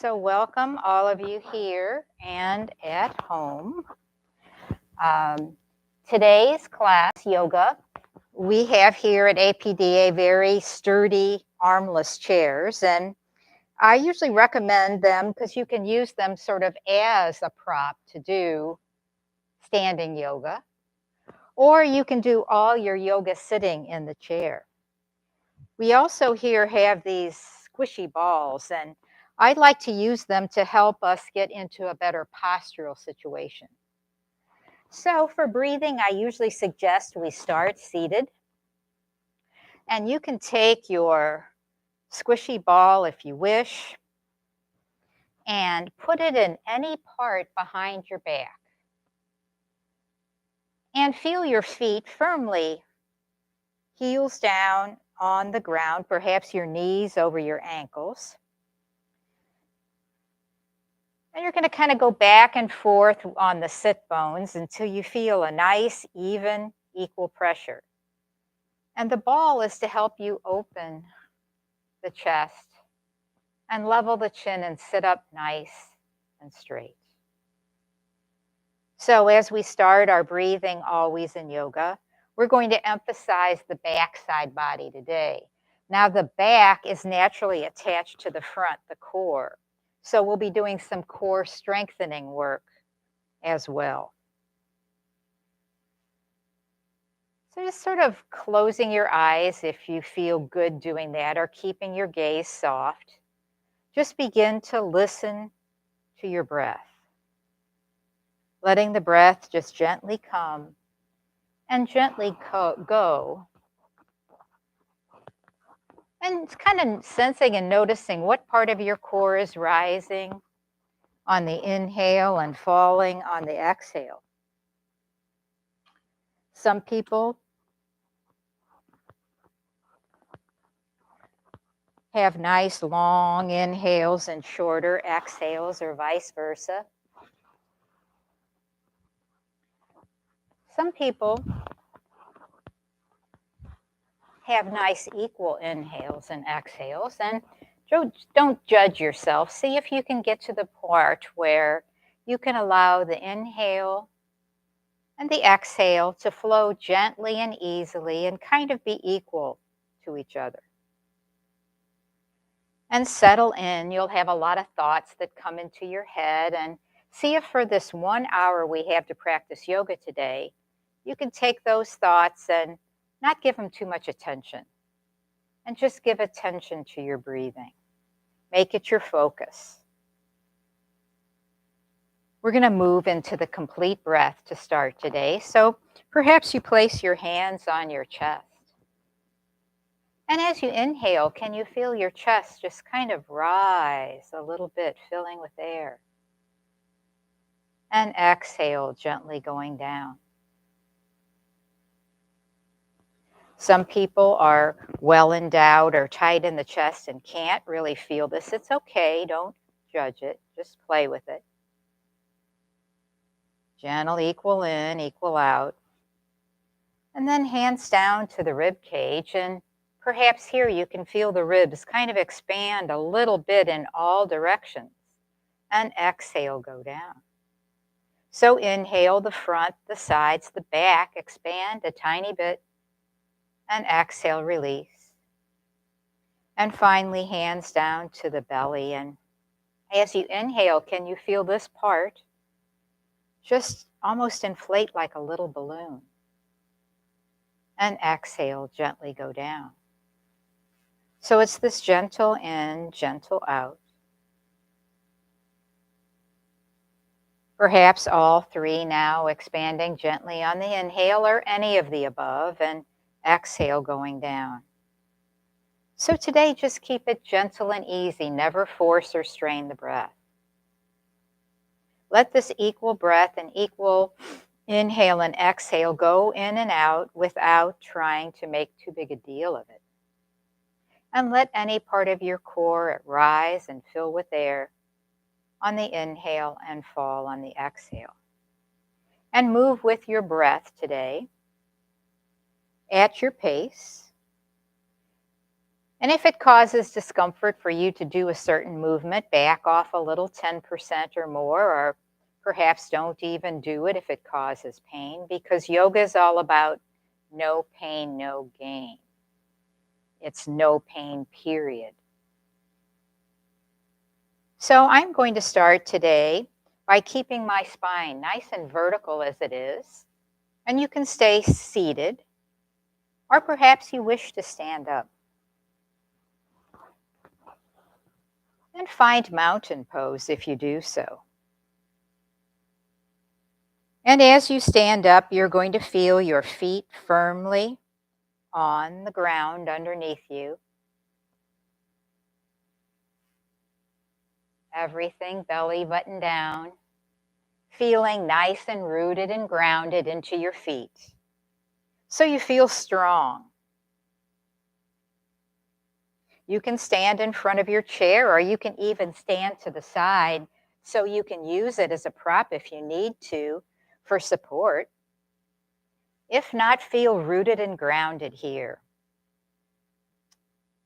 So welcome all of you here and at home. Um, Today's class, yoga, we have here at APDA very sturdy armless chairs, and I usually recommend them because you can use them sort of as a prop to do standing yoga, or you can do all your yoga sitting in the chair. We also here have these squishy balls, and I'd like to use them to help us get into a better postural situation. So for breathing, I usually suggest we start seated. And you can take your squishy ball if you wish and put it in any part behind your back. And feel your feet firmly, heels down on the ground, perhaps your knees over your ankles. And you're going to kind of go back and forth on the sit bones until you feel a nice, even, equal pressure. And the ball is to help you open the chest and level the chin and sit up nice and straight. So as we start our breathing always in yoga, we're going to emphasize the backside body today. Now the back is naturally attached to the front, the core. So we'll be doing some core strengthening work as well. So just sort of closing your eyes if you feel good doing that, or keeping your gaze soft. Just begin to listen to your breath. Letting the breath just gently come and gently go. And it's kind of sensing and noticing what part of your core is rising on the inhale and falling on the exhale. Some people have nice long inhales and shorter exhales, or vice versa. Some people have nice equal inhales and exhales, and don't judge yourself. See if you can get to the part where you can allow the inhale and the exhale to flow gently and easily and kind of be equal to each other. And settle in. You'll have a lot of thoughts that come into your head, and see if for this 1 hour we have to practice yoga today, you can take those thoughts and not give them too much attention, and just give attention to your breathing. Make it your focus. We're going to move into the complete breath to start today. So perhaps you place your hands on your chest. And as you inhale, can you feel your chest just kind of rise a little bit, filling with air? And exhale, gently going down. Some people are well endowed or tight in the chest and can't really feel this. It's okay, don't judge it, just play with it. Gentle equal in, equal out. And then hands down to the rib cage, and perhaps here you can feel the ribs kind of expand a little bit in all directions. And exhale, go down. So inhale, the front, the sides, the back, expand a tiny bit. And exhale, release. And finally, hands down to the belly. And as you inhale, can you feel this part just almost inflate like a little balloon? And exhale, gently go down. So it's this gentle in, gentle out. Perhaps all three now, expanding gently on the inhale, or any of the above, and exhale going down. So today, just keep it gentle and easy. Never force or strain the breath. Let this equal breath and equal inhale and exhale go in and out without trying to make too big a deal of it. And let any part of your core rise and fill with air on the inhale and fall on the exhale. And move with your breath today at your pace. And if it causes discomfort for you to do a certain movement, back off a little, 10% or more, or perhaps don't even do it if it causes pain, because yoga is all about no pain, no gain. It's no pain, period. So I'm going to start today by keeping my spine nice and vertical as it is. And you can stay seated, or perhaps you wish to stand up. And find mountain pose if you do so. And as you stand up, you're going to feel your feet firmly on the ground underneath you. Everything belly button down, feeling nice and rooted and grounded into your feet. So you feel strong. You can stand in front of your chair, or you can even stand to the side so you can use it as a prop if you need to for support. If not, feel rooted and grounded here.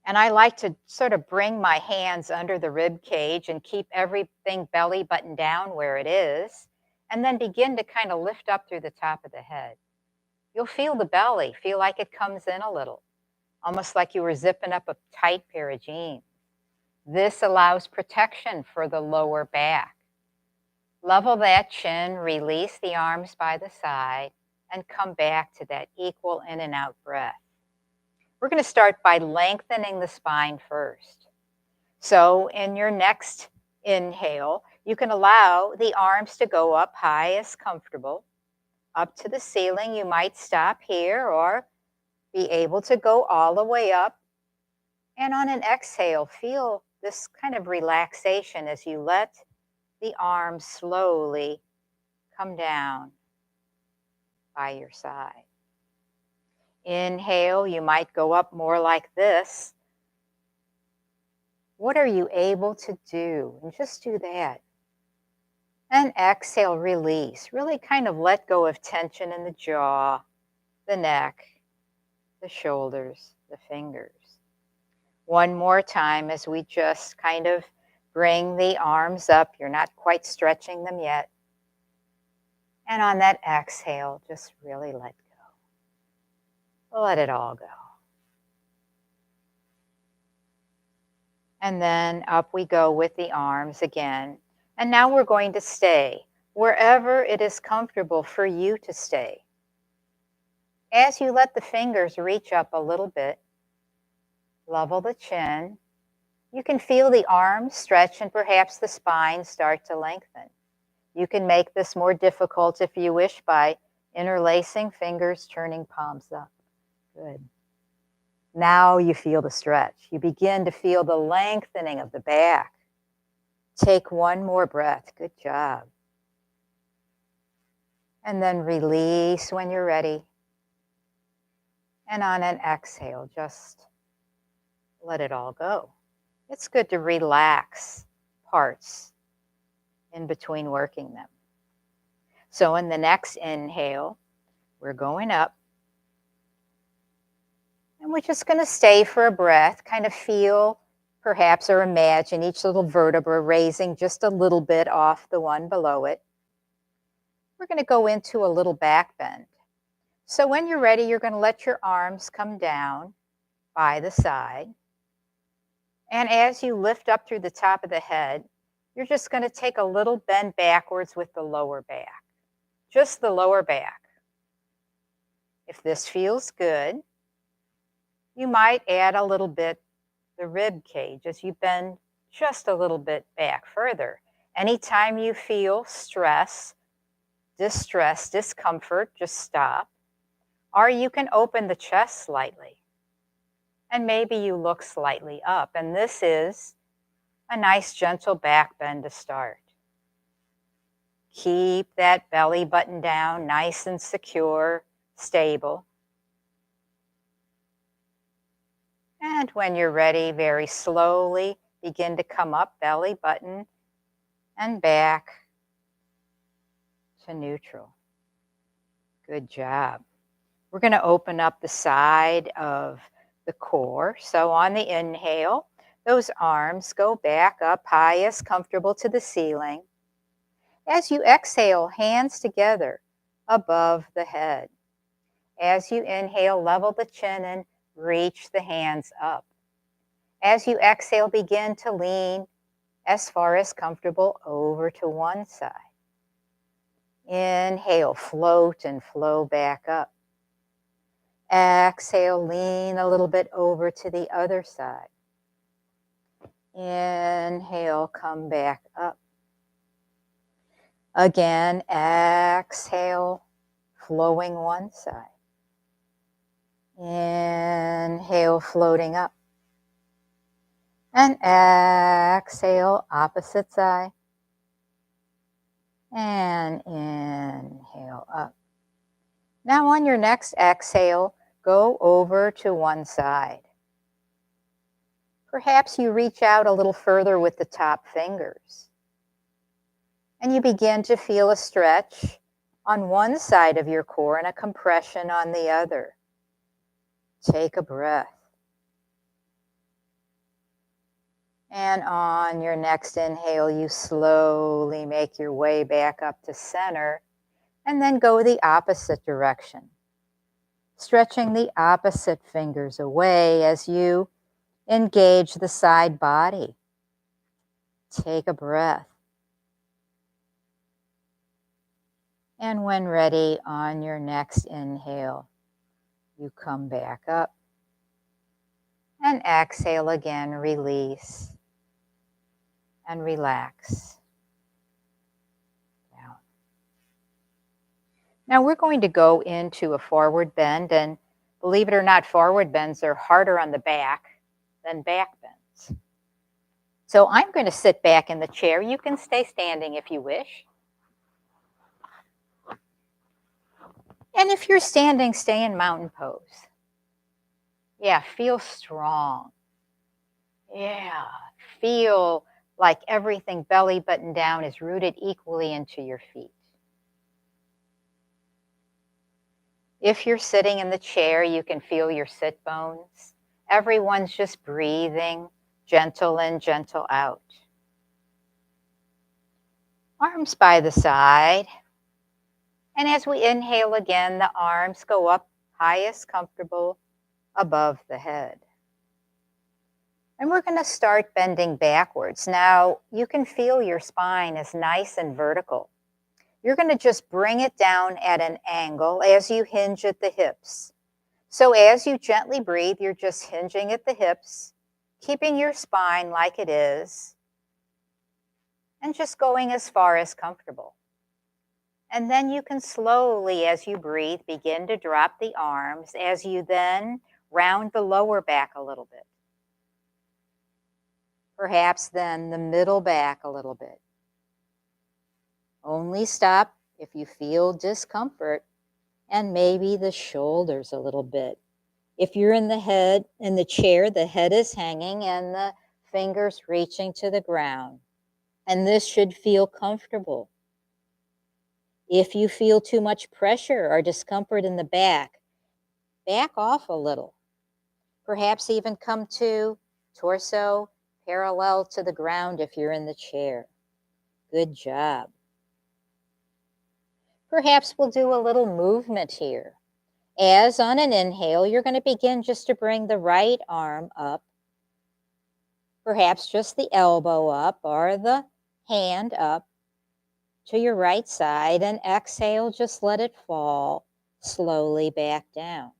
And I like to sort of bring my hands under the rib cage and keep everything belly button down where it is, and then begin to kind of lift up through the top of the head. You'll feel the belly, feel like it comes in a little, almost like you were zipping up a tight pair of jeans. This allows protection for the lower back. Level that chin, release the arms by the side, and come back to that equal in and out breath. We're going to start by lengthening the spine first. So in your next inhale, you can allow the arms to go up high as comfortable, up to the ceiling. You might stop here or be able to go all the way up. And on an exhale, feel this kind of relaxation as you let the arms slowly come down by your side. Inhale, you might go up more like this. What are you able to do? And just do that. And exhale, release. Really kind of let go of tension in the jaw, the neck, the shoulders, the fingers. One more time as we just kind of bring the arms up. You're not quite stretching them yet. And on that exhale, just really let go. Let it all go. And then up we go with the arms again. And now we're going to stay wherever it is comfortable for you to stay. As you let the fingers reach up a little bit, level the chin. You can feel the arms stretch and perhaps the spine start to lengthen. You can make this more difficult if you wish by interlacing fingers, turning palms up. Good. Now you feel the stretch. You begin to feel the lengthening of the back. Take one more breath. Good job. And then release when you're ready. And on an exhale, just let it all go. It's good to relax parts in between working them. So in the next inhale, we're going up. And we're just going to stay for a breath, kind of feel perhaps or imagine each little vertebra raising just a little bit off the one below it. We're going to go into a little back bend. So when you're ready, you're going to let your arms come down by the side. And as you lift up through the top of the head, you're just going to take a little bend backwards with the lower back. Just the lower back. If this feels good, you might add a little bit the rib cage as you bend just a little bit back further. Anytime you feel stress, distress, discomfort, just stop. Or you can open the chest slightly. And maybe you look slightly up. And this is a nice gentle back bend to start. Keep that belly button down, nice and secure, stable. And when you're ready, very slowly begin to come up, belly button, and back to neutral. Good job. We're going to open up the side of the core. So on the inhale, those arms go back up highest comfortable to the ceiling. As you exhale, hands together above the head. As you inhale, level the chin and reach the hands up. As you exhale, begin to lean as far as comfortable over to one side. Inhale, float and flow back up. Exhale, lean a little bit over to the other side. Inhale, come back up. Again, exhale, flowing one side. Inhale, floating up. And exhale, opposite side. And inhale up. Now on your next exhale, go over to one side. Perhaps you reach out a little further with the top fingers. And you begin to feel a stretch on one side of your core and a compression on the other. Take a breath. And on your next inhale, you slowly make your way back up to center and then go the opposite direction. Stretching the opposite fingers away as you engage the side body. Take a breath. And when ready, on your next inhale, you come back up. And exhale again, release and relax. Down. Now we're going to go into a forward bend, and believe it or not, forward bends are harder on the back than back bends. So I'm going to sit back in the chair. You can stay standing if you wish. And if you're standing, stay in mountain pose. Yeah, feel strong. Yeah, feel like everything belly button down is rooted equally into your feet. If you're sitting in the chair, you can feel your sit bones. Everyone's just breathing, gentle in, gentle out. Arms by the side. And as we inhale again, the arms go up highest comfortable above the head. And we're going to start bending backwards. Now, you can feel your spine is nice and vertical. You're going to just bring it down at an angle as you hinge at the hips. So as you gently breathe, you're just hinging at the hips, keeping your spine like it is, and just going as far as comfortable. And then you can slowly, as you breathe, begin to drop the arms as you then round the lower back a little bit. Perhaps then the middle back a little bit. Only stop if you feel discomfort, and maybe the shoulders a little bit. If you're in the chair, the head is hanging and the fingers reaching to the ground. And this should feel comfortable. If you feel too much pressure or discomfort in the back off a little. Perhaps even come to torso parallel to the ground if you're in the chair. Good job. Perhaps we'll do a little movement here. As on an inhale, you're going to begin just to bring the right arm up. Perhaps just the elbow up or the hand up to your right side, and exhale, just let it fall slowly back down.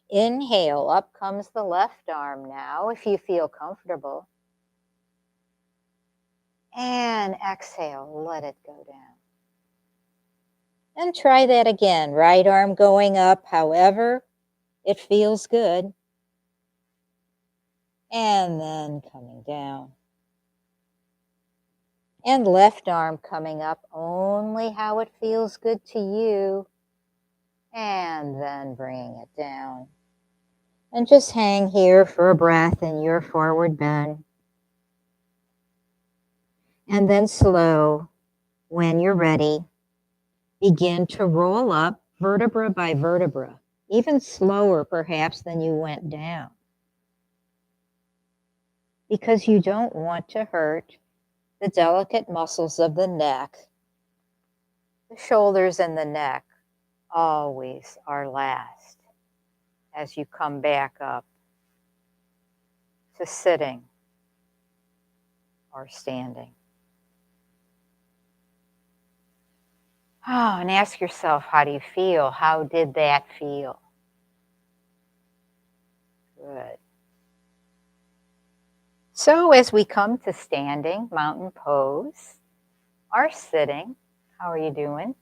Inhale, up comes the left arm now, if you feel comfortable. And exhale, let it go down. And try that again. Right arm going up, however it feels good. And then coming down. And left arm coming up only how it feels good to you. And then bringing it down. And just hang here for a breath in your forward bend. And then slow, when you're ready, begin to roll up vertebra by vertebra. even slower perhaps than you went down, because you don't want to hurt the delicate muscles of the neck. The shoulders and the neck always are last as you come back up to sitting or standing. Oh, and ask yourself, how do you feel? How did that feel? Good. So as we come to standing, mountain pose, or sitting, how are you doing?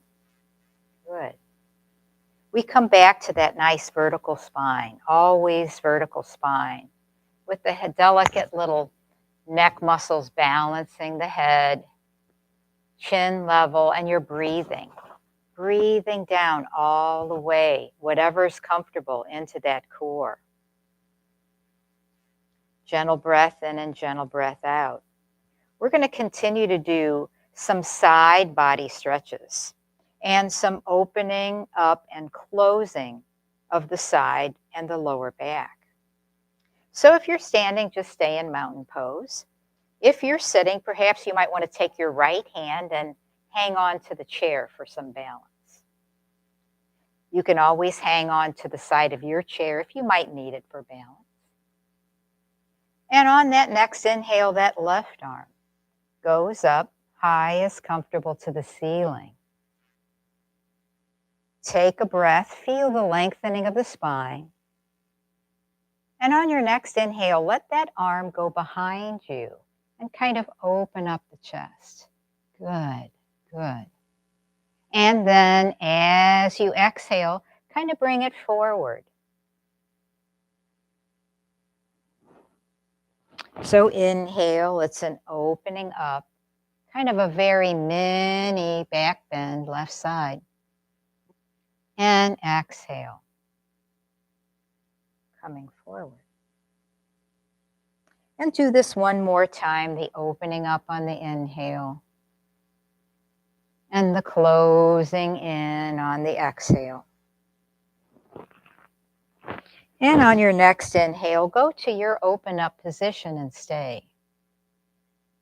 Good. We come back to that nice vertical spine, always vertical spine, with the delicate little neck muscles balancing the head, chin level, and you're breathing. Breathing down all the way, whatever's comfortable, into that core. Gentle breath in and gentle breath out. We're going to continue to do some side body stretches and some opening up and closing of the side and the lower back. So if you're standing, just stay in mountain pose. If you're sitting, perhaps you might want to take your right hand and hang on to the chair for some balance. You can always hang on to the side of your chair if you might need it for balance. And on that next inhale, that left arm goes up high as comfortable to the ceiling. Take a breath, feel the lengthening of the spine. And on your next inhale, let that arm go behind you and kind of open up the chest. Good, good. And then as you exhale, kind of bring it forward. So inhale, it's an opening up, kind of a very mini back bend left side. And exhale, coming forward. And do this one more time, the opening up on the inhale and the closing in on the exhale. And on your next inhale, go to your open up position and stay.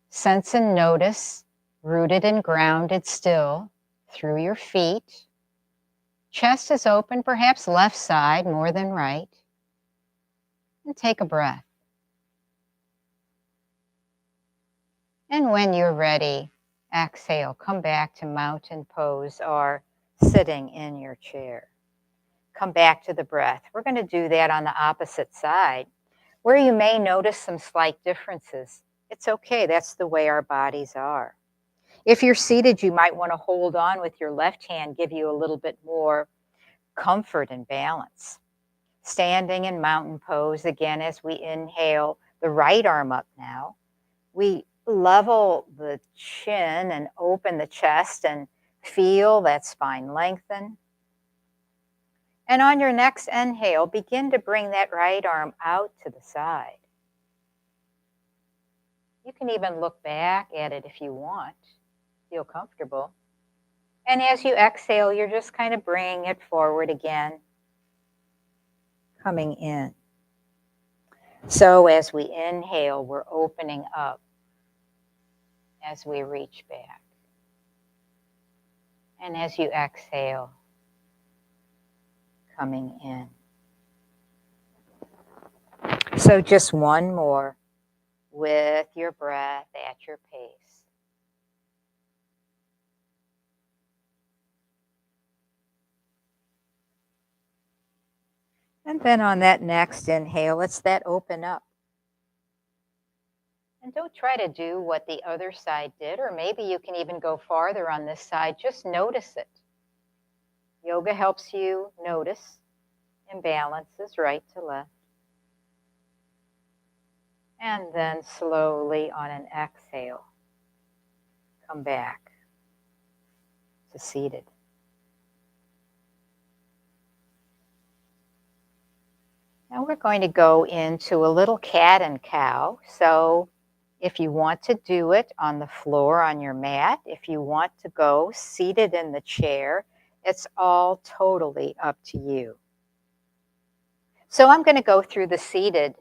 Sense and notice, rooted and grounded still through your feet. Chest is open, perhaps left side more than right. And take a breath. And when you're ready, exhale, come back to mountain pose or sitting in your chair. Come back to the breath. We're going to do that on the opposite side, where you may notice some slight differences. It's okay, that's the way our bodies are. If you're seated, you might want to hold on with your left hand, give you a little bit more comfort and balance. Standing in mountain pose, again, as we inhale, the right arm up now. We level the chin and open the chest and feel that spine lengthen. And on your next inhale, begin to bring that right arm out to the side. You can even look back at it if you want, feel comfortable. And as you exhale, you're just kind of bringing it forward again, coming in. So as we inhale, we're opening up as we reach back. And as you exhale, coming in. So just one more with your breath at your pace. And then on that next inhale, it's that open up. And don't try to do what the other side did, or maybe you can even go farther on this side. Just notice it. Yoga helps you notice imbalances right to left. And then slowly on an exhale, come back to seated. Now we're going to go into a little cat and cow. So if you want to do it on the floor on your mat, if you want to go seated in the chair, it's all totally up to you. So I'm going to go through the seated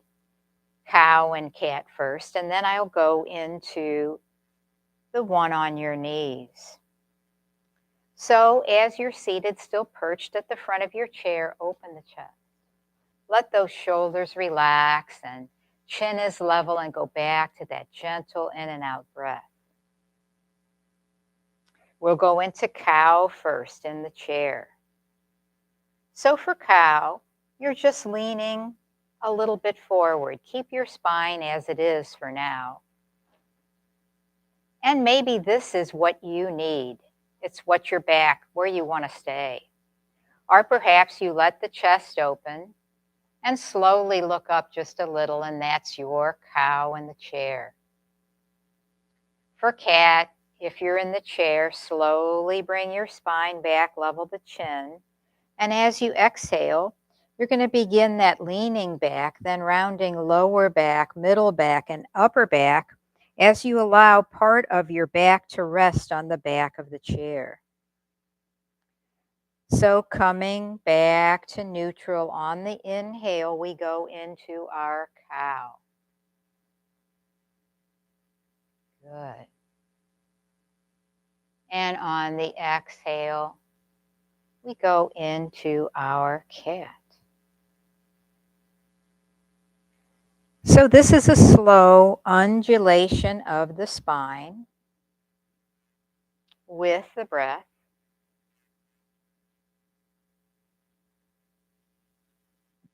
cow and cat first, and then I'll go into the one on your knees. So as you're seated, still perched at the front of your chair, open the chest. Let those shoulders relax and chin is level, and go back to that gentle in and out breath. We'll go into cow first in the chair. So for cow, you're just leaning a little bit forward. Keep your spine as it is for now. And maybe this is what you need. It's what your back, where you want to stay. Or perhaps you let the chest open and slowly look up just a little, and that's your cow in the chair. For cat, if you're in the chair, slowly bring your spine back, level the chin. And as you exhale, you're going to begin that leaning back, then rounding lower back, middle back, and upper back as you allow part of your back to rest on the back of the chair. So coming back to neutral on the inhale, we go into our cow. Good. And on the exhale, we go into our cat. So this is a slow undulation of the spine with the breath.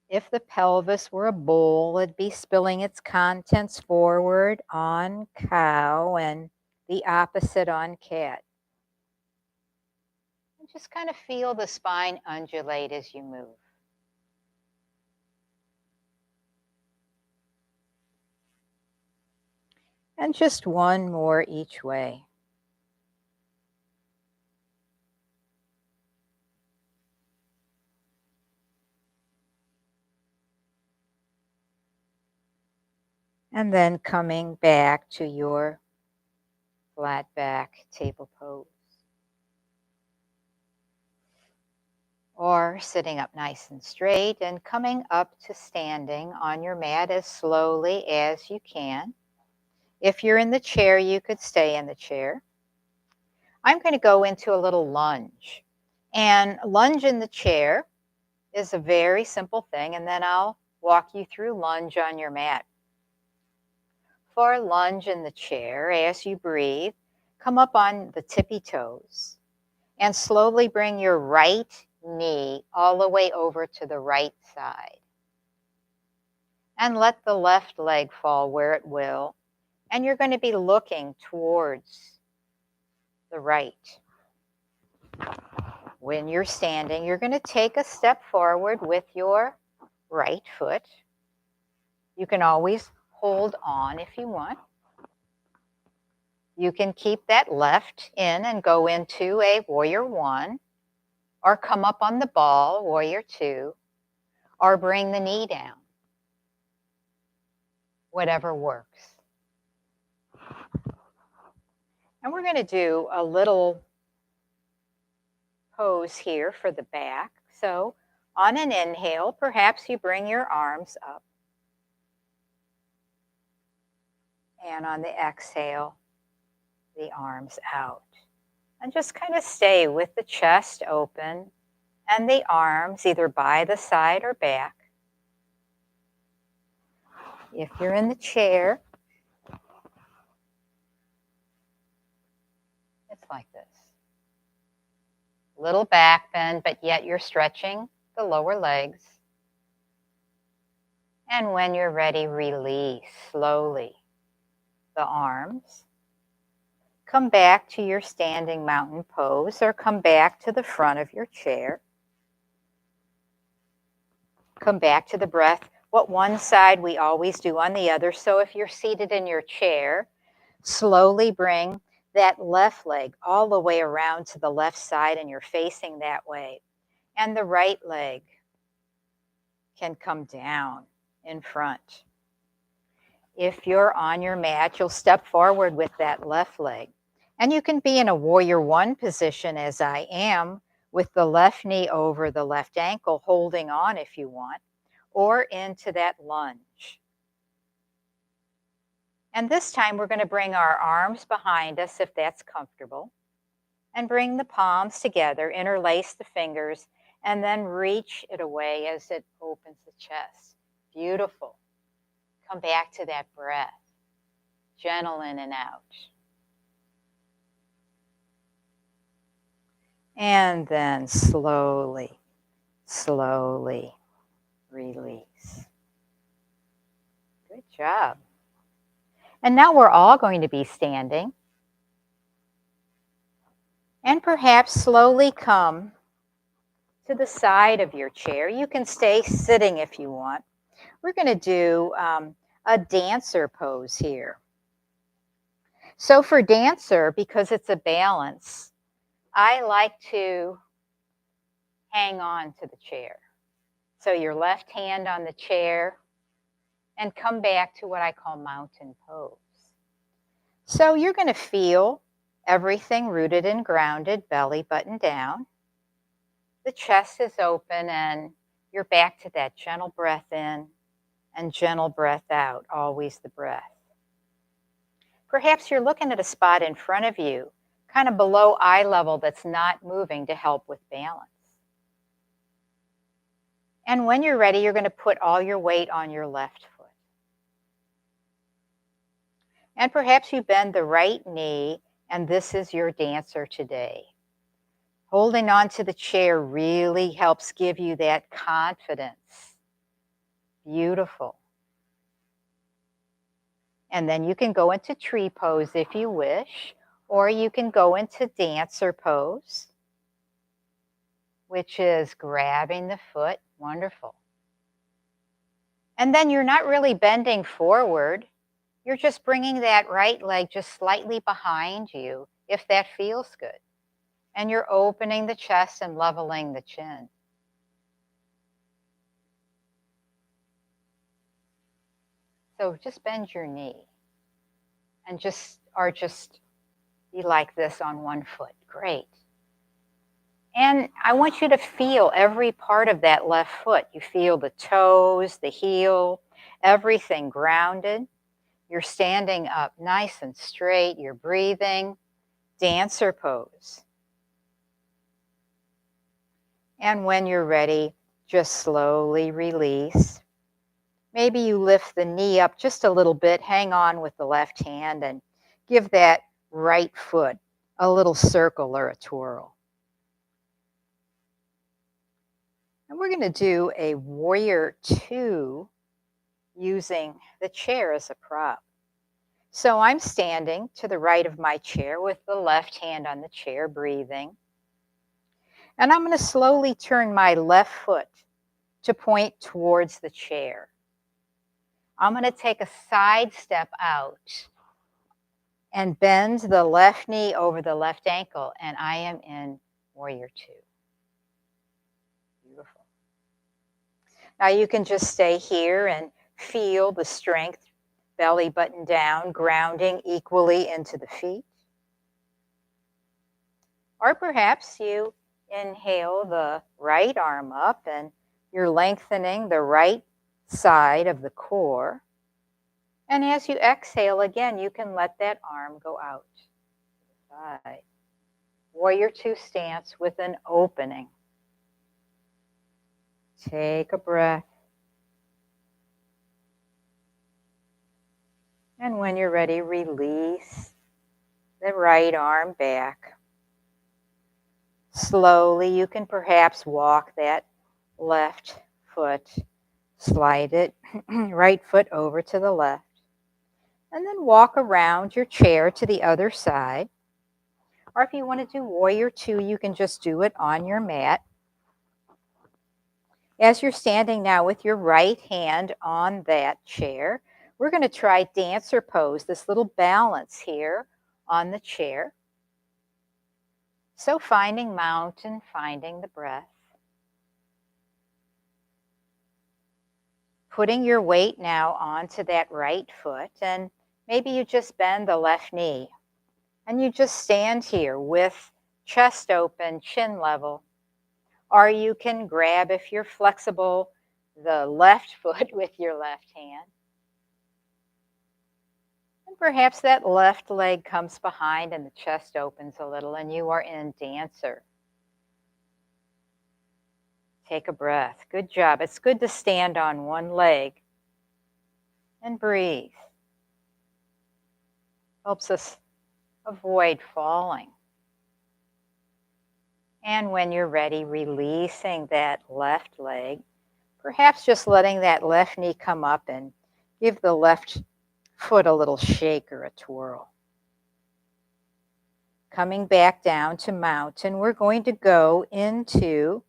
If the pelvis were a bowl, it'd be spilling its contents forward on cow and the opposite on cat. And just kind of feel the spine undulate as you move. And just one more each way. And then coming back to your flat back table pose. Or sitting up nice and straight and coming up to standing on your mat as slowly as you can. If you're in the chair, you could stay in the chair. I'm going to go into a little lunge. And lunge in the chair is a very simple thing, and then I'll walk you through lunge on your mat. For lunge in the chair, as you breathe, come up on the tippy toes and slowly bring your right knee all the way over to the right side. And let the left leg fall where it will. And you're going to be looking towards the right. When you're standing, you're going to take a step forward with your right foot. You can always hold on if you want. You can keep that left in and go into a warrior one, or come up on the ball, warrior two, or bring the knee down. Whatever works. And we're going to do a little pose here for the back. So on an inhale, perhaps you bring your arms up. And on the exhale, the arms out. And just kind of stay with the chest open and the arms either by the side or back. If you're in the chair, it's like this. Little back bend, but yet you're stretching the lower legs. And when you're ready, release slowly the arms. Come back to your standing mountain pose, or come back to the front of your chair. Come back to the breath. What one side we always do on the other. So if you're seated in your chair, slowly bring that left leg all the way around to the left side, and you're facing that way. And the right leg can come down in front. If you're on your mat, you'll step forward with that left leg. And you can be in a warrior one position, as I am, with the left knee over the left ankle, holding on if you want. or into that lunge. And this time we're going to bring our arms behind us if that's comfortable, and bring the palms together, interlace the fingers, and then reach it away as it opens the chest. Beautiful. Come back to that breath. Gentle in and out. And then slowly, slowly release. Good job. And now we're all going to be standing. And perhaps slowly come to the side of your chair. You can stay sitting if you want. We're going to do a dancer pose here. So for dancer, because it's a balance, I like to hang on to the chair. So your left hand on the chair and come back to what I call mountain pose. So you're going to feel everything rooted and grounded, belly button down. The chest is open and you're back to that gentle breath in and gentle breath out, always the breath. Perhaps you're looking at a spot in front of you, kind of below eye level that's not moving to help with balance. And when you're ready, you're going to put all your weight on your left foot. And perhaps you bend the right knee, and this is your dancer today. Holding on to the chair really helps give you that confidence. Beautiful. And then you can go into tree pose if you wish, or you can go into dancer pose, which is grabbing the foot. Wonderful. And then you're not really bending forward. You're just bringing that right leg just slightly behind you, if that feels good. And you're opening the chest and leveling the chin. So just bend your knee and just be like this on one foot. Great. And I want you to feel every part of that left foot. You feel the toes, the heel, everything grounded. You're standing up nice and straight. You're breathing. Dancer pose. And when you're ready, just slowly release. Maybe you lift the knee up just a little bit. Hang on with the left hand and give that right foot a little circle or a twirl. And we're going to do a warrior 2 using the chair as a prop. So I'm standing to the right of my chair with the left hand on the chair, breathing. And I'm going to slowly turn my left foot to point towards the chair. I'm going to take a side step out and bend the left knee over the left ankle, and I am in warrior 2. Beautiful. Now you can just stay here and feel the strength, belly button down, grounding equally into the feet. Or perhaps you inhale the right arm up and you're lengthening the right side of the core. And as you exhale again, you can let that arm go out to the side. Warrior 2 stance with an opening. Take a breath. And when you're ready, release the right arm back. Slowly, you can perhaps walk that left foot, slide it, right foot over to the left, and then walk around your chair to the other side. Or if you want to do warrior 2, you can just do it on your mat. As you're standing now with your right hand on that chair, we're going to try dancer pose, this little balance here on the chair. So finding mountain, finding the breath. Putting your weight now onto that right foot, and maybe you just bend the left knee. And you just stand here with chest open, chin level. Or you can grab, if you're flexible, the left foot with your left hand. And perhaps that left leg comes behind and the chest opens a little and you are in dancer. Take a breath. Good job. It's good to stand on one leg and breathe. Helps us avoid falling. And when you're ready, releasing that left leg, perhaps just letting that left knee come up and give the left foot a little shake or a twirl. Coming back down to mountain, we're going to go into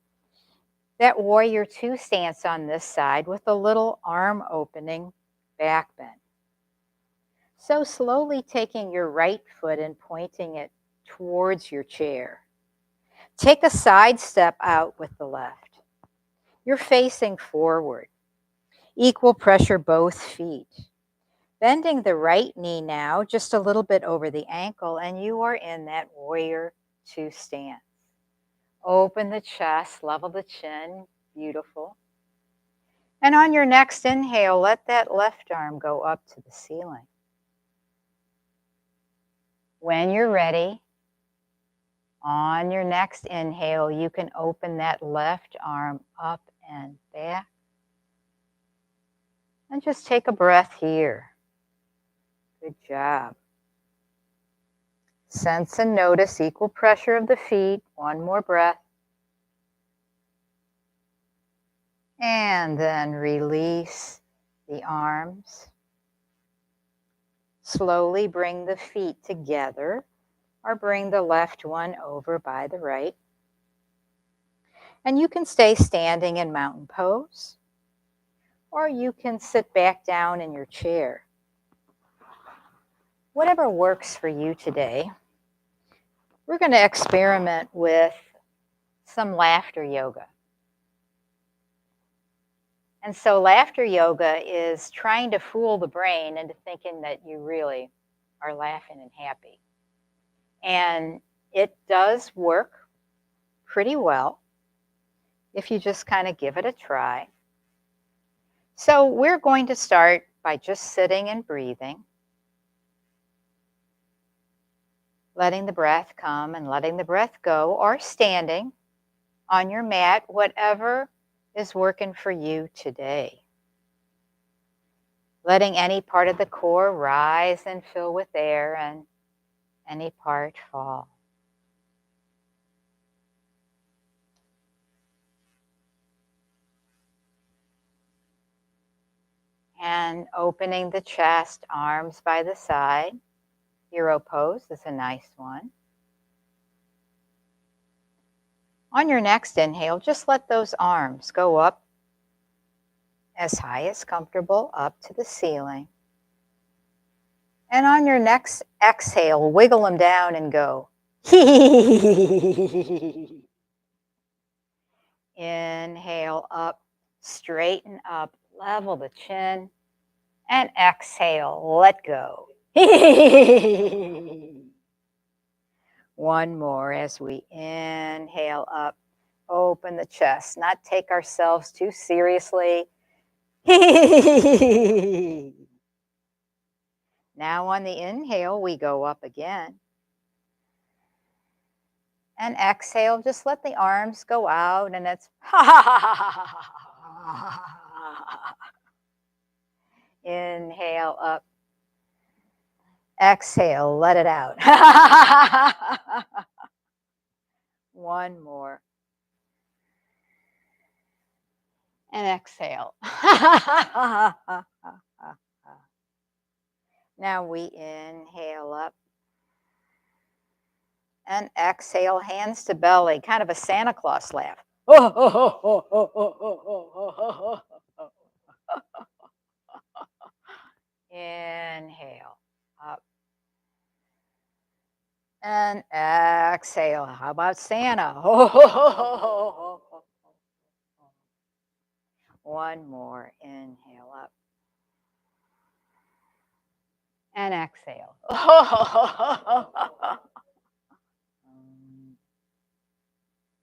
that warrior two stance on this side with a little arm opening back bend. So slowly taking your right foot and pointing it towards your chair. Take a side step out with the left. You're facing forward. Equal pressure both feet. Bending the right knee now just a little bit over the ankle, and you are in that warrior two stance. Open the chest, level the chin. Beautiful. And on your next inhale, let that left arm go up to the ceiling. When you're ready, on your next inhale, you can open that left arm up and back. And just take a breath here. Good job. Sense and notice equal pressure of the feet. One more breath. And then release the arms. Slowly bring the feet together or bring the left one over by the right. And you can stay standing in mountain pose, or you can sit back down in your chair. Whatever works for you today. We're going to experiment with some laughter yoga. And so laughter yoga is trying to fool the brain into thinking that you really are laughing and happy. And it does work pretty well if you just kind of give it a try. So we're going to start by just sitting and breathing, letting the breath come and letting the breath go, or standing on your mat, whatever is working for you today. Letting any part of the core rise and fill with air and any part fall. And opening the chest, arms by the side. Hero pose is a nice one. On your next inhale, just let those arms go up as high as comfortable, up to the ceiling. And on your next exhale, wiggle them down and go. Inhale up, straighten up, level the chin, and exhale, let go. One more as we inhale up, open the chest, not take ourselves too seriously. Now on the inhale, we go up again. And exhale, just let the arms go out and it's inhale up. Exhale, let it out. One more. And exhale. Now we inhale up. And exhale, hands to belly, kind of a Santa Claus laugh. Inhale up. And exhale. How about Santa? One more. Inhale up. And exhale.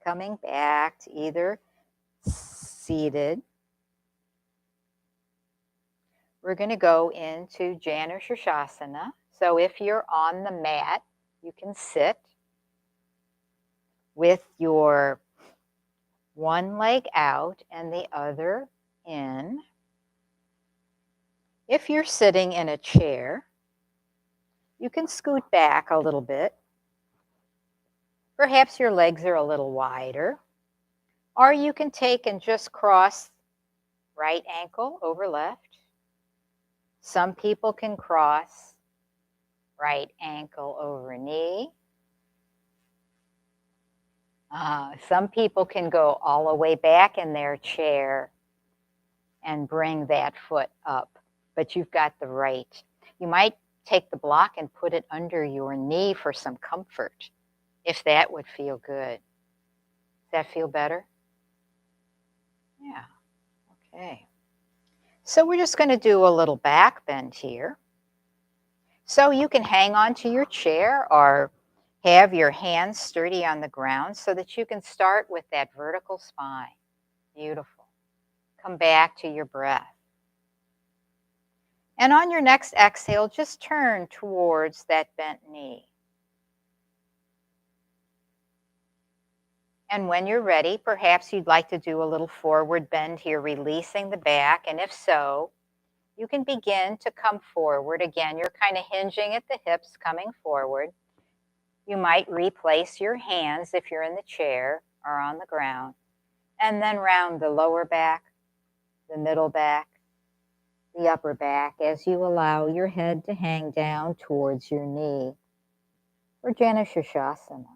Coming back to either seated we're going to go into Janu Shirshasana. So if you're on the mat, you can sit with your one leg out and the other in. If you're sitting in a chair, you can scoot back a little bit. Perhaps your legs are a little wider. Or you can take and just cross right ankle over left. Some people can cross right ankle over knee. Some people can go all the way back in their chair and bring that foot up, but you've got the right. You might take the block and put it under your knee for some comfort, if that would feel good. Does that feel better? Yeah, okay. So we're just going to do a little back bend here. So you can hang on to your chair or have your hands sturdy on the ground so that you can start with that vertical spine. Beautiful. Come back to your breath. And on your next exhale, just turn towards that bent knee. And when you're ready, perhaps you'd like to do a little forward bend here, releasing the back. And if so, you can begin to come forward. Again, you're kind of hinging at the hips, coming forward. You might replace your hands if you're in the chair or on the ground. And then round the lower back, the middle back, the upper back as you allow your head to hang down towards your knee for Janu Shirshasana.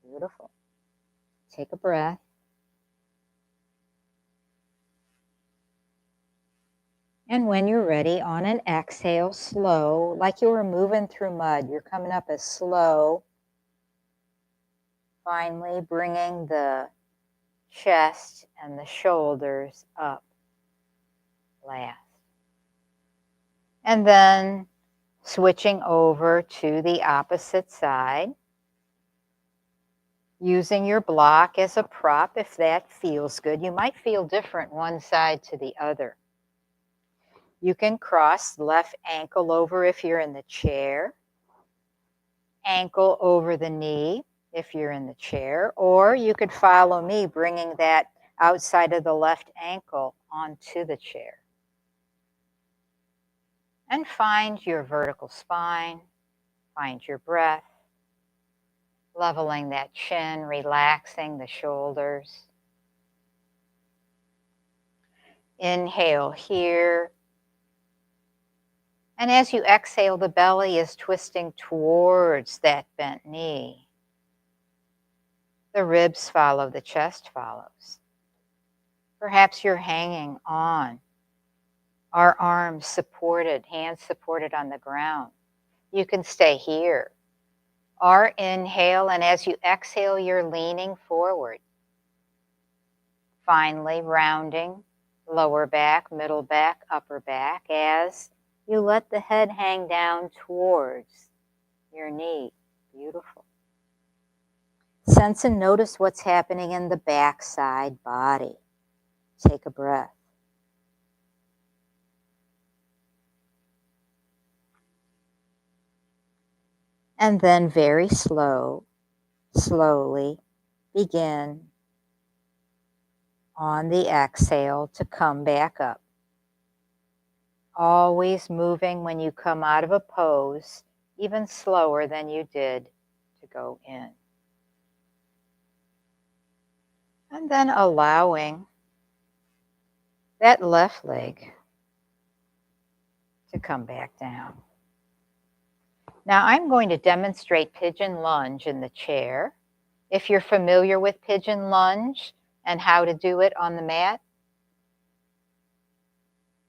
Beautiful. Take a breath. And when you're ready, on an exhale, slow, like you were moving through mud. You're coming up as slow. Finally, bringing the chest and the shoulders up last. And then switching over to the opposite side, using your block as a prop if that feels good. You might feel different one side to the other. You can cross the left ankle over if you're in the chair, ankle over the knee if you're in the chair, or you could follow me bringing that outside of the left ankle onto the chair. And find your vertical spine, find your breath, leveling that chin, relaxing the shoulders. Inhale here. And as you exhale, the belly is twisting towards that bent knee. The ribs follow, the chest follows. Perhaps you're hanging on, our arms supported, hands supported on the ground. You can stay here. Or inhale, and as you exhale, you're leaning forward. Finally, rounding lower back, middle back, upper back as you let the head hang down towards your knee. Beautiful. Sense and notice what's happening in the backside body. Take a breath. And then very slowly begin on the exhale to come back up. Always moving when you come out of a pose, even slower than you did to go in. And then allowing that left leg to come back down. Now I'm going to demonstrate pigeon lunge in the chair. If you're familiar with pigeon lunge and how to do it on the mat,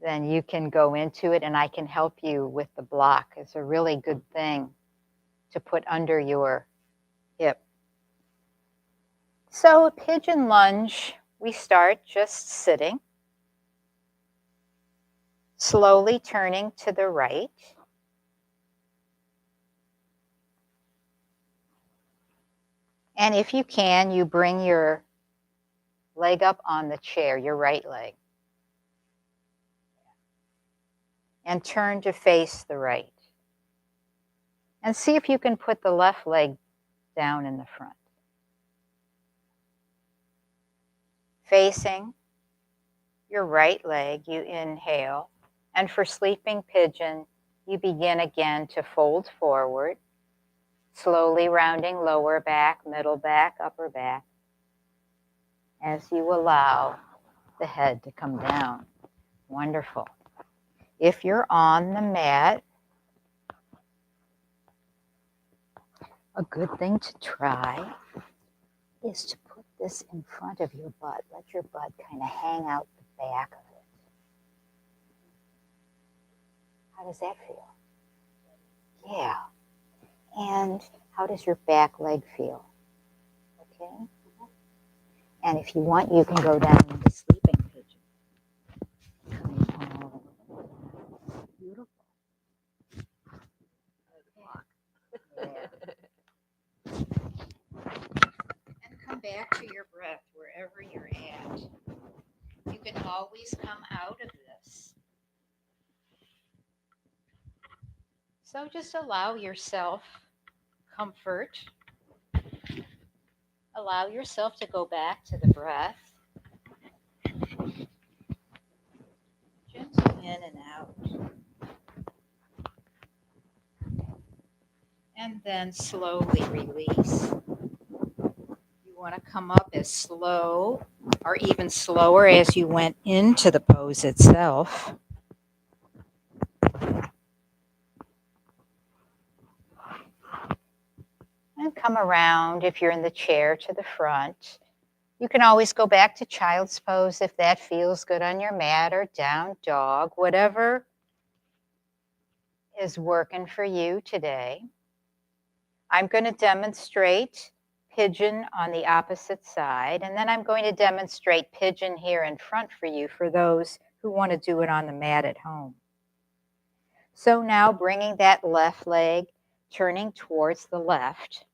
then you can go into it and I can help you with the block. It's a really good thing to put under your hip. So a pigeon lunge, we start just sitting, slowly turning to the right. And if you can, you bring your leg up on the chair, your right leg. and turn to face the right. And see if you can put the left leg down in the front. Facing your right leg, you inhale. And for sleeping pigeon, you begin again to fold forward, slowly rounding lower back, middle back, upper back, as you allow the head to come down. Wonderful. If you're on the mat, a good thing to try is to put this in front of your butt. Let your butt kind of hang out the back of it. How does that feel? Yeah. And how does your back leg feel? Okay. And if you want, you can go down into sleeping pigeon. Beautiful. Yeah. And come back to your breath wherever you're at. You can always come out of this. So just allow yourself comfort. Allow yourself to go back to the breath. Gentle in and out. And then slowly release. You want to come up as slow or even slower as you went into the pose itself. And come around if you're in the chair to the front. You can always go back to child's pose if that feels good on your mat, or down dog, whatever is working for you today. I'm going to demonstrate pigeon on the opposite side, and then I'm going to demonstrate pigeon here in front for you for those who want to do it on the mat at home. So now bringing that left leg, turning towards the left,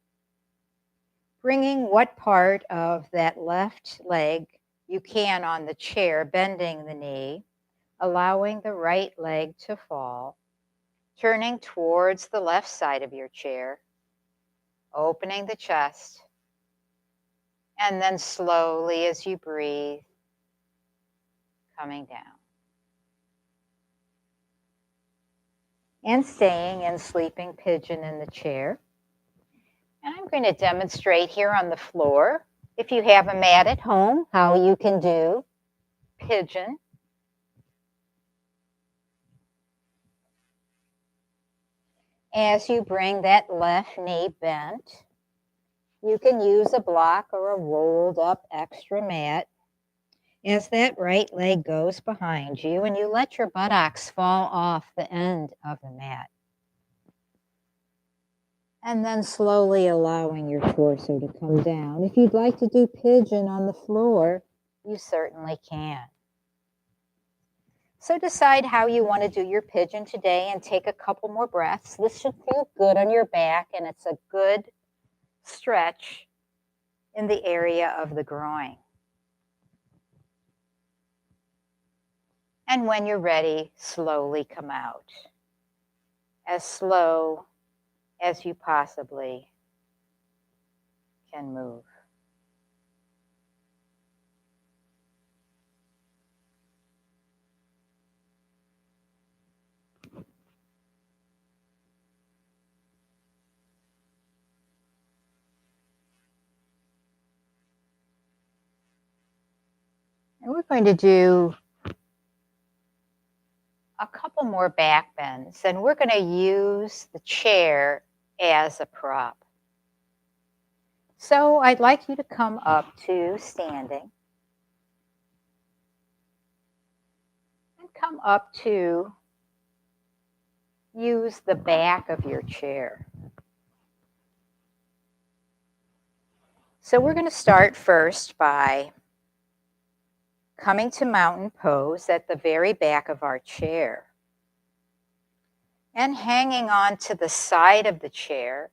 bringing what part of that left leg you can on the chair, bending the knee, allowing the right leg to fall, turning towards the left side of your chair, opening the chest, and then slowly as you breathe, coming down. And staying in sleeping pigeon in the chair. And I'm going to demonstrate here on the floor, if you have a mat at home, how you can do pigeon. As you bring that left knee bent, you can use a block or a rolled up extra mat as that right leg goes behind you, and you let your buttocks fall off the end of the mat. And then slowly allowing your torso to come down. If you'd like to do pigeon on the floor, you certainly can. So decide how you want to do your pigeon today and take a couple more breaths. This should feel good on your back, and it's a good stretch in the area of the groin. And when you're ready, slowly come out. As slow as you possibly can move. And we're going to do a couple more back bends, and we're going to use the chair as a prop. So I'd like you to come up to standing and come up to use the back of your chair. So we're going to start first by coming to mountain pose at the very back of our chair and hanging on to the side of the chair.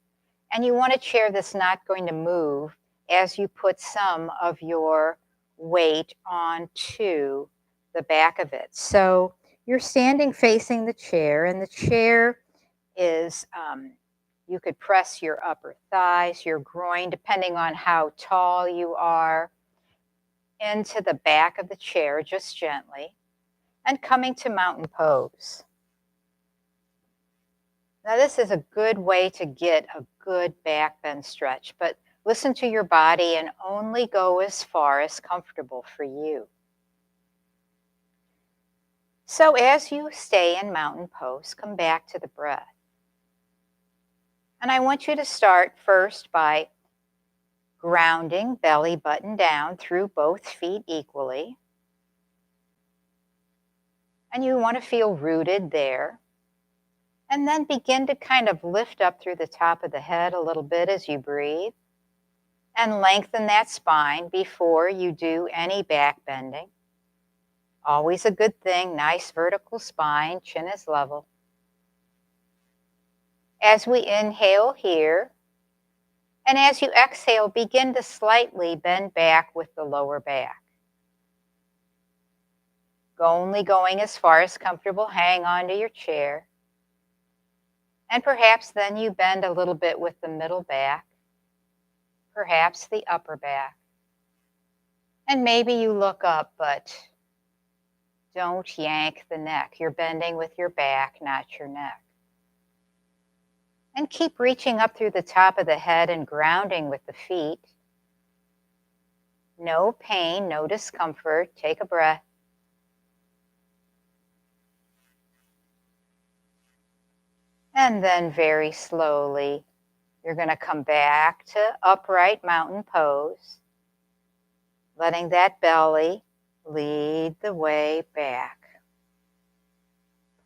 And you want a chair that's not going to move as you put some of your weight onto the back of it. So You're standing facing the chair, and the chair is, you could press your upper thighs, your groin, depending on how tall you are, into the back of the chair just gently, and coming to mountain pose. Now this is a good way to get a good back bend stretch, but listen to your body and only go as far as comfortable for you. So as you stay in mountain pose, come back to the breath. And I want you to start first by grounding belly button down through both feet equally. And you want to feel rooted there. And then begin to kind of lift up through the top of the head a little bit as you breathe. And lengthen that spine before you do any back bending. Always a good thing, nice vertical spine, chin is level. As we inhale here, and as you exhale, begin to slightly bend back with the lower back. Only going as far as comfortable, hang on to your chair. And perhaps then you bend a little bit with the middle back, perhaps the upper back. And maybe you look up, but don't yank the neck. You're bending with your back, not your neck. And keep reaching up through the top of the head and grounding with the feet. No pain, no discomfort. Take a breath. And then very slowly, you're going to come back to upright mountain pose, letting that belly lead the way back.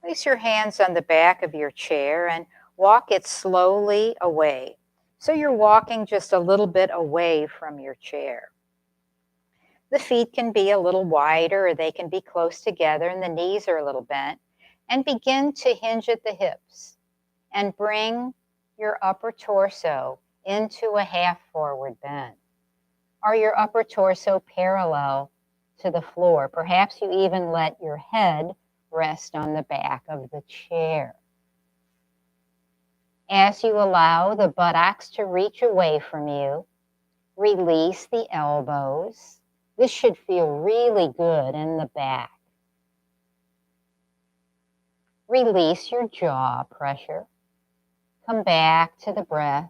Place your hands on the back of your chair and walk it slowly away. So you're walking just a little bit away from your chair. The feet can be a little wider or they can be close together and the knees are a little bent. And begin to hinge at the hips and bring your upper torso into a half forward bend. Or your upper torso parallel to the floor. Perhaps you even let your head rest on the back of the chair. As you allow the buttocks to reach away from you, release the elbows. This should feel really good in the back. Release your jaw pressure. Come back to the breath.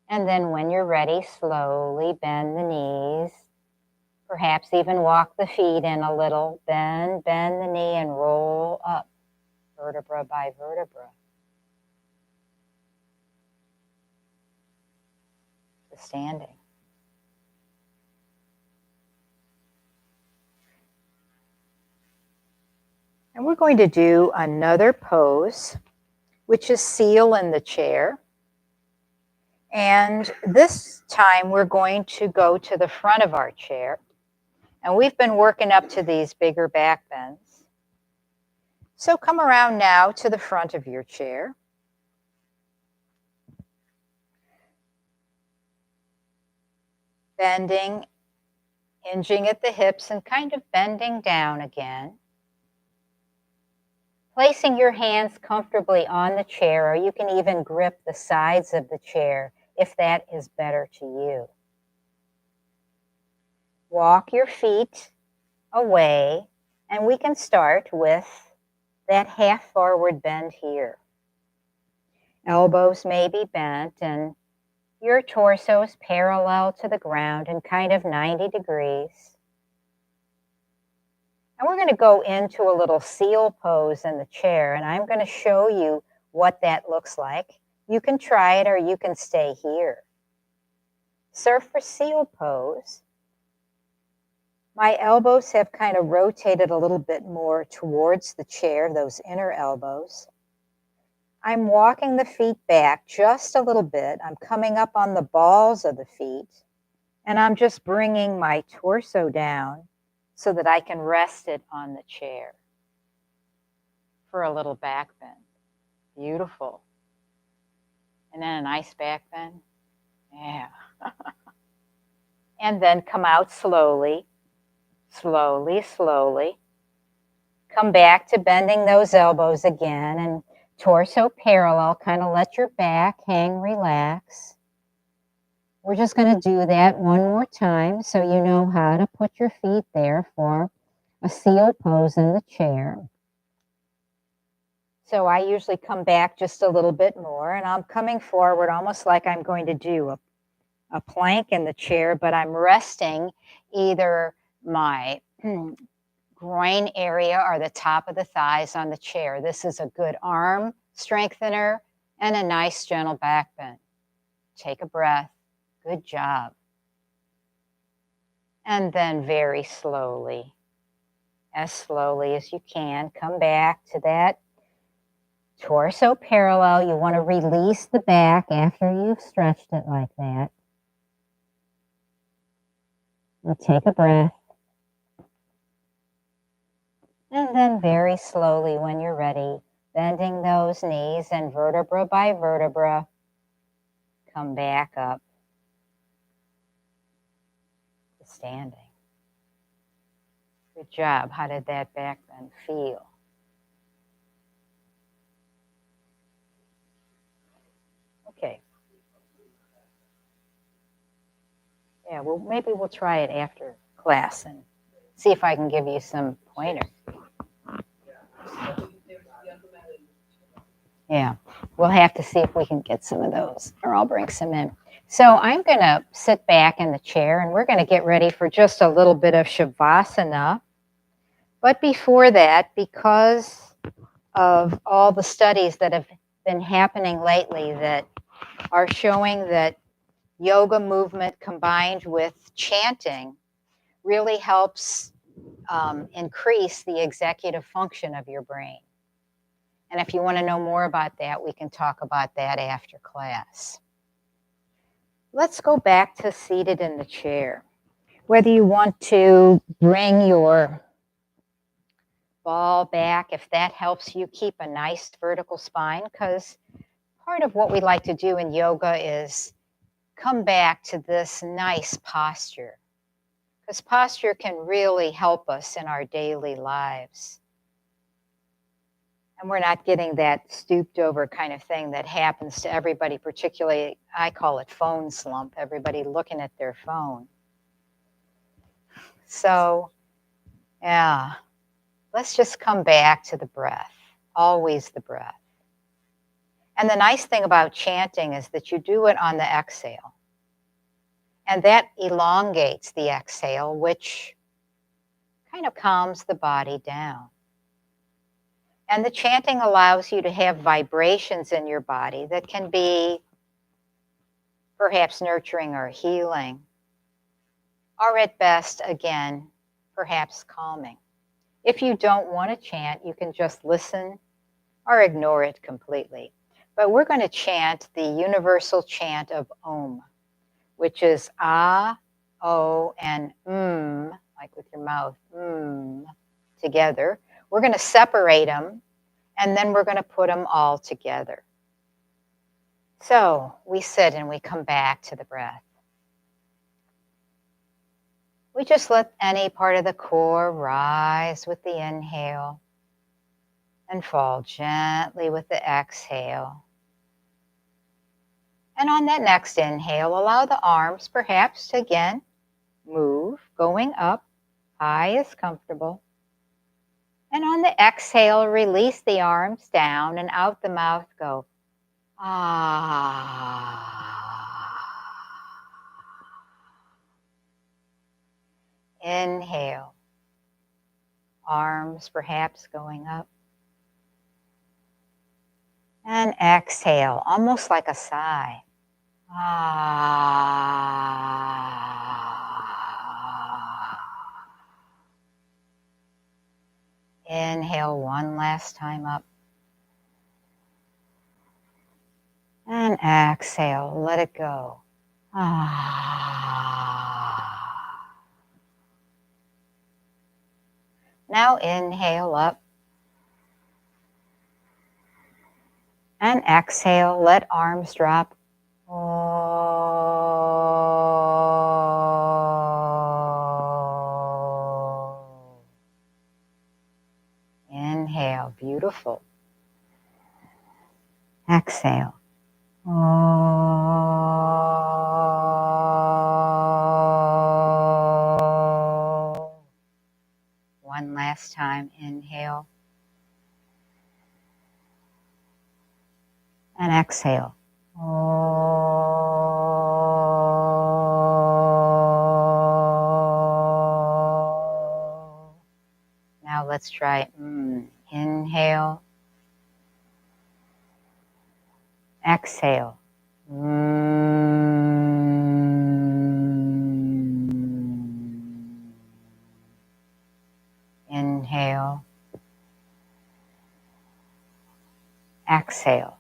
And then when you're ready, slowly bend the knees. Perhaps even walk the feet in a little. Bend the knee and roll up, vertebra by vertebra. To standing. And we're going to do another pose, which is seal in the chair. And this time we're going to go to the front of our chair. And we've been working up to these bigger back bends. So come around now to the front of your chair. Bending, hinging at the hips and kind of bending down again. Placing your hands comfortably on the chair, or you can even grip the sides of the chair if that is better to you. Walk your feet away, and we can start with that half forward bend here. Elbows may be bent, and your torso is parallel to the ground and kind of 90 degrees. And we're going to go into a little seal pose in the chair, and I'm going to show you what that looks like. You can try it or you can stay here. So for seal pose, my elbows have kind of rotated a little bit more towards the chair, those inner elbows. I'm walking the feet back just a little bit. I'm coming up on the balls of the feet, and I'm just bringing my torso down so that I can rest it on the chair for a little back bend. Beautiful. And then a nice back bend. Yeah. And then come out slowly, slowly, slowly. Come back to bending those elbows again and torso parallel. Kind of let your back hang, relax. We're just going to do that one more time so you know how to put your feet there for a seal pose in the chair. So I usually come back just a little bit more, and I'm coming forward almost like I'm going to do a plank in the chair, but I'm resting either my groin area or the top of the thighs on the chair. This is a good arm strengthener and a nice gentle back bend. Take a breath. Good job. And then very slowly as you can, come back to that torso parallel. You want to release the back after you've stretched it like that. And take a breath. And then very slowly when you're ready, bending those knees and vertebra by vertebra, come back up to standing. Good job. How did that back bend feel? Okay. Yeah, well, maybe we'll try it after class and see if I can give you some pointers. Yeah, we'll have to see if we can get some of those, or I'll bring some in. So I'm going to sit back in the chair, and we're going to get ready for just a little bit of Shavasana. But before that, because of all the studies that have been happening lately that are showing that yoga movement combined with chanting really helps increase the executive function of your brain. And if you want to know more about that, we can talk about that after class. Let's go back to seated in the chair. Whether you want to bring your ball back, if that helps you keep a nice vertical spine, because part of what we like to do in yoga is come back to this nice posture, because posture can really help us in our daily lives. And we're not getting that stooped over kind of thing that happens to everybody, particularly, I call it phone slump, everybody looking at their phone. So, yeah, let's just come back to the breath, always the breath. And the nice thing about chanting is that you do it on the exhale. And that elongates the exhale, which kind of calms the body down. And the chanting allows you to have vibrations in your body that can be perhaps nurturing or healing, or at best, again, perhaps calming. If you don't want to chant, you can just listen or ignore it completely. But we're going to chant the universal chant of Om, which is Ah, O, and like with your mouth, together. We're going to separate them, and then we're going to put them all together. So we sit and we come back to the breath. We just let any part of the core rise with the inhale and fall gently with the exhale. And on that next inhale, allow the arms perhaps to again move, going up, high as comfortable. And on the exhale, release the arms down and out the mouth go, ah. Inhale, arms perhaps going up. And exhale, almost like a sigh. Ah. Inhale one last time up. And exhale, let it go. Ah. Now inhale up. And exhale, let arms drop. Oh. beautiful. Exhale. One last time, inhale and exhale. Now let's try inhale, exhale. Inhale, exhale.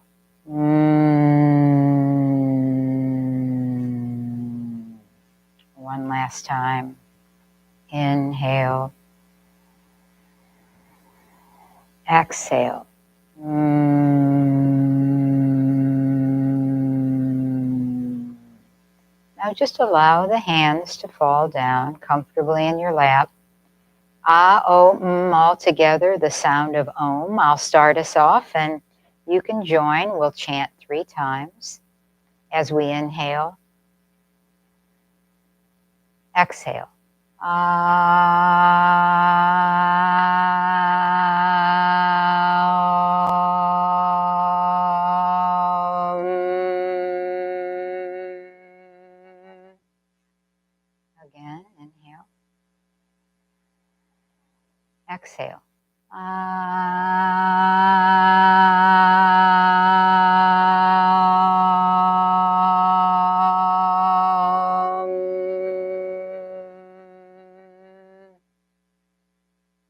One last time. Inhale, exhale. Now just allow the hands to fall down comfortably in your lap. Ah, oh, all together, the sound of Om. I'll start us off and you can join. We'll chant 3 times as we inhale. Exhale. Again, inhale. Exhale.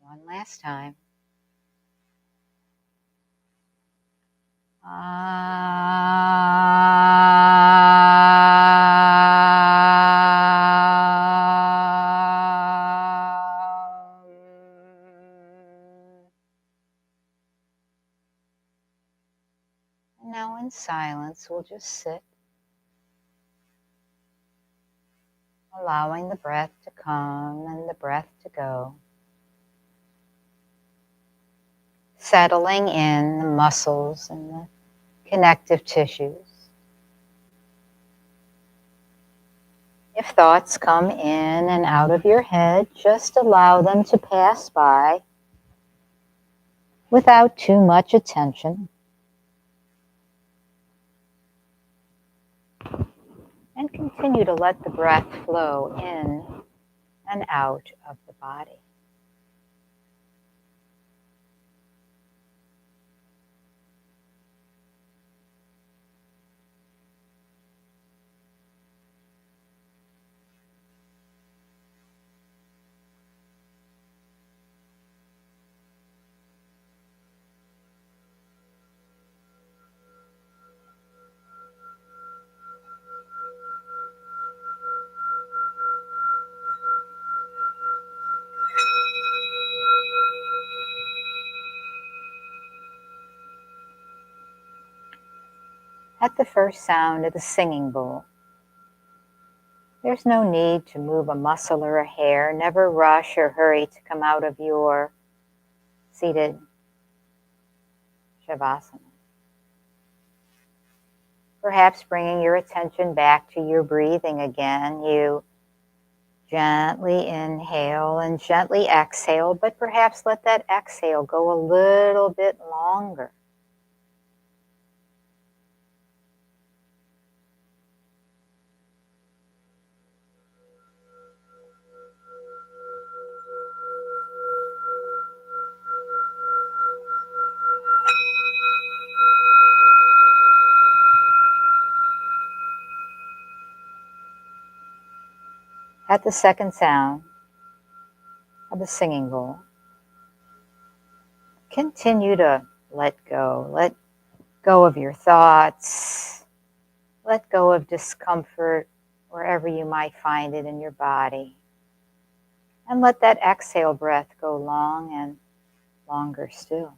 One last time. And now in silence, we'll just sit, allowing the breath to come and the breath to go. Settling in the muscles and the connective tissues. If thoughts come in and out of your head, just allow them to pass by without too much attention. And continue to let the breath flow in and out of the body. At the first sound of the singing bowl, there's no need to move a muscle or a hair. Never rush or hurry to come out of your seated Shavasana. Perhaps bringing your attention back to your breathing again. You gently inhale and gently exhale, but perhaps let that exhale go a little bit longer. At the second sound of the singing bowl, continue to let go. Let go of your thoughts. Let go of discomfort wherever you might find it in your body. And let that exhale breath go long and longer still.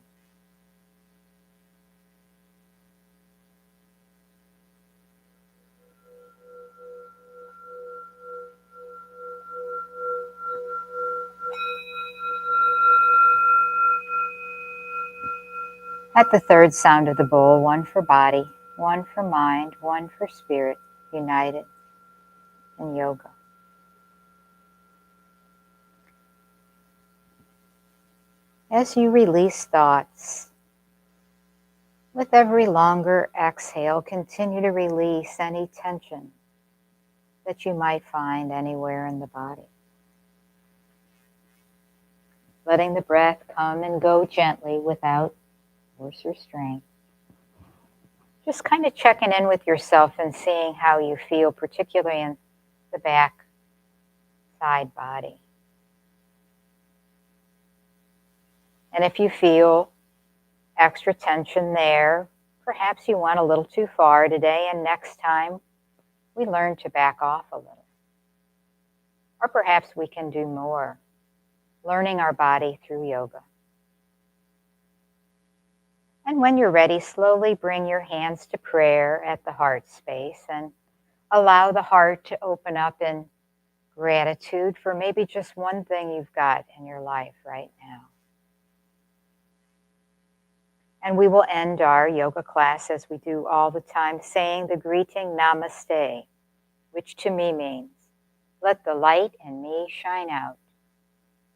At the third sound of the bowl, one for body, one for mind, one for spirit, united in yoga. As you release thoughts, with every longer exhale, continue to release any tension that you might find anywhere in the body. Letting the breath come and go gently without force or strain. Just kind of checking in with yourself and seeing how you feel, particularly in the back side body. And if you feel extra tension there, perhaps you went a little too far today, and next time we learn to back off a little. Or perhaps we can do more, learning our body through yoga. And when you're ready, slowly bring your hands to prayer at the heart space and allow the heart to open up in gratitude for maybe just one thing you've got in your life right now. And we will end our yoga class, as we do all the time, saying the greeting Namaste, which to me means, let the light in me shine out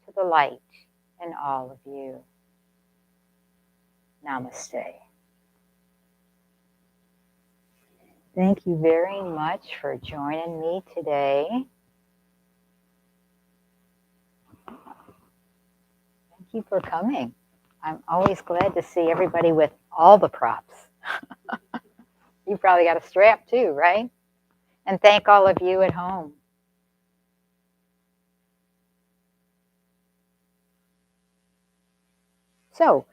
to the light in all of you. Namaste. Thank you very much for joining me today. Thank you for coming. I'm always glad to see everybody with all the props. You probably got a strap too, right? And thank all of you at home. So,